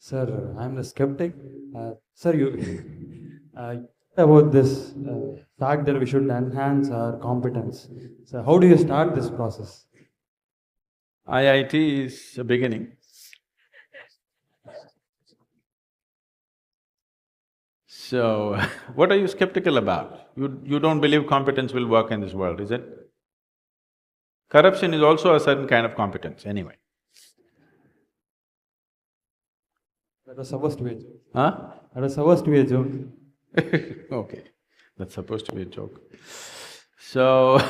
Sir, I'm the skeptic. Sir, you about this fact that we should enhance our competence. So, how do you start this process? IIT is a beginning. So, what are you skeptical about? You don't believe competence will work in this world, is it? Corruption is also a certain kind of competence anyway. That was supposed to be a joke. Huh? That was supposed to be a joke. Okay, that's supposed to be a joke. So,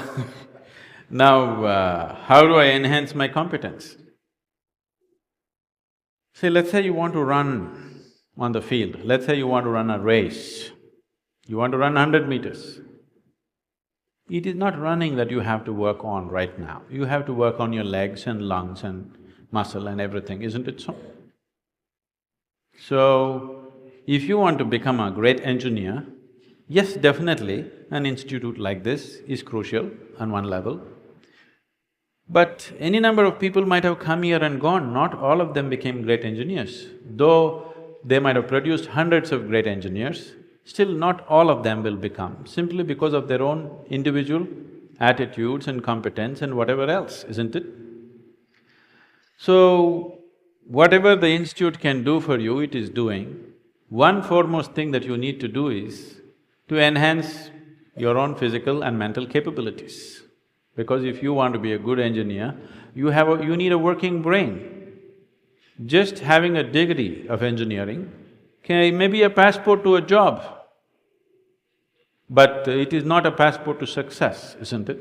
now how do I enhance my competence? See, let's say you want to run on the field, let's say you want to run a race, you want to run 100 meters. It is not running that you have to work on right now, you have to work on your legs and lungs and muscle and everything, isn't it so? So, if you want to become a great engineer, yes, definitely an institute like this is crucial on one level. But any number of people might have come here and gone, not all of them became great engineers. Though they might have produced hundreds of great engineers, still not all of them will become, simply because of their own individual attitudes and competence and whatever else, isn't it? So, whatever the institute can do for you, it is doing. One foremost thing that you need to do is to enhance your own physical and mental capabilities. Because if you want to be a good engineer, you need a working brain. Just having a degree of engineering may be a passport to a job, but it is not a passport to success, isn't it?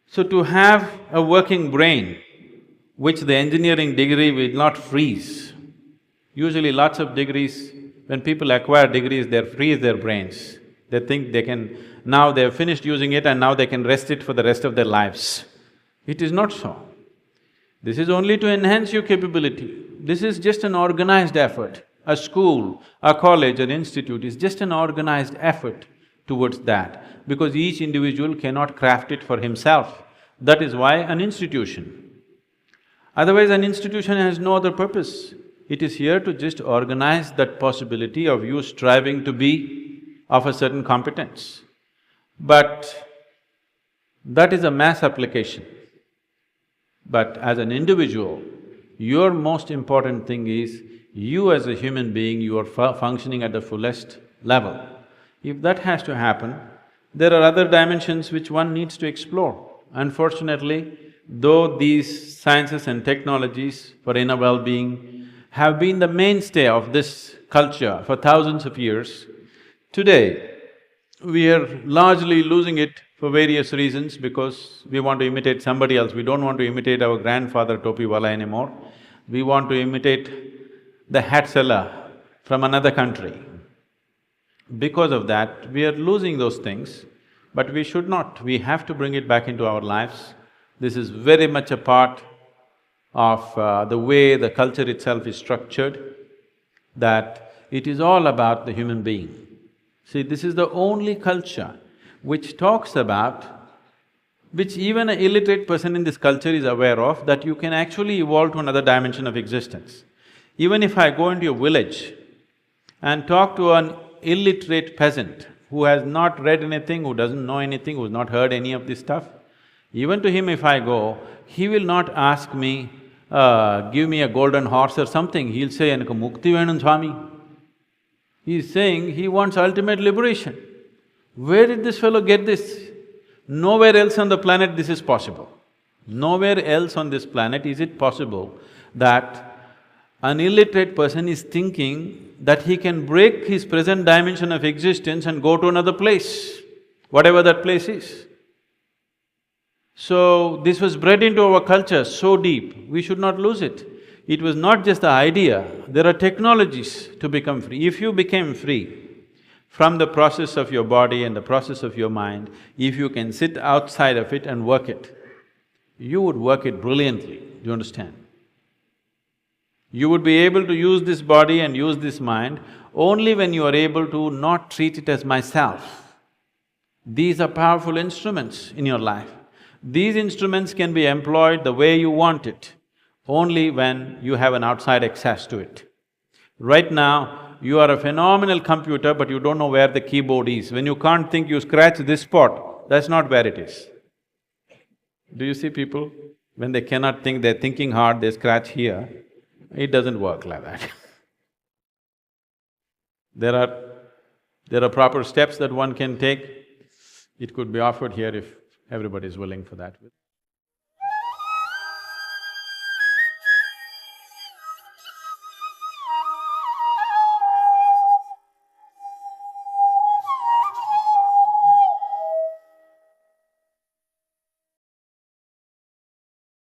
So to have a working brain, which the engineering degree will not freeze. Usually lots of degrees, when people acquire degrees, they freeze their brains. They think they can… now they have finished using it and now they can rest it for the rest of their lives. It is not so. This is only to enhance your capability. This is just an organized effort. A school, a college, an institute is just an organized effort towards that, because each individual cannot craft it for himself. That is why an institution. Otherwise, an institution has no other purpose. It is here to just organize that possibility of you striving to be of a certain competence. But that is a mass application. But as an individual, your most important thing is, you as a human being, you are functioning at the fullest level. If that has to happen, there are other dimensions which one needs to explore. Unfortunately, though these sciences and technologies for inner well-being have been the mainstay of this culture for thousands of years, today we are largely losing it for various reasons, because we want to imitate somebody else. We don't want to imitate our grandfather Topiwala anymore. We want to imitate the hat seller from another country. Because of that, we are losing those things, but we should not. We have to bring it back into our lives. This is very much a part of the way the culture itself is structured, that it is all about the human being. See, this is the only culture which talks about, which even an illiterate person in this culture is aware of, that you can actually evolve to another dimension of existence. Even if I go into a village and talk to an illiterate peasant who has not read anything, who doesn't know anything, who's not heard any of this stuff, even to him if I go, he will not ask me, give me a golden horse or something, he'll say, "Enakku mukti venum Swami." He's saying he wants ultimate liberation. Where did this fellow get this? Nowhere else on the planet this is possible. Nowhere else on this planet is it possible that an illiterate person is thinking that he can break his present dimension of existence and go to another place, whatever that place is. So, this was bred into our culture so deep, we should not lose it. It was not just the idea, there are technologies to become free. If you became free from the process of your body and the process of your mind, if you can sit outside of it and work it, you would work it brilliantly, do you understand? You would be able to use this body and use this mind only when you are able to not treat it as myself. These are powerful instruments in your life. These instruments can be employed the way you want it. only when you have an outside access to it. Right now, you are a phenomenal computer, but you don't know where the keyboard is. When you can't think, you scratch this spot, that's not where it is. Do you see people, when they cannot think, they're thinking hard, they scratch here? It doesn't work like that. There are proper steps that one can take. It could be offered here if everybody is willing for that.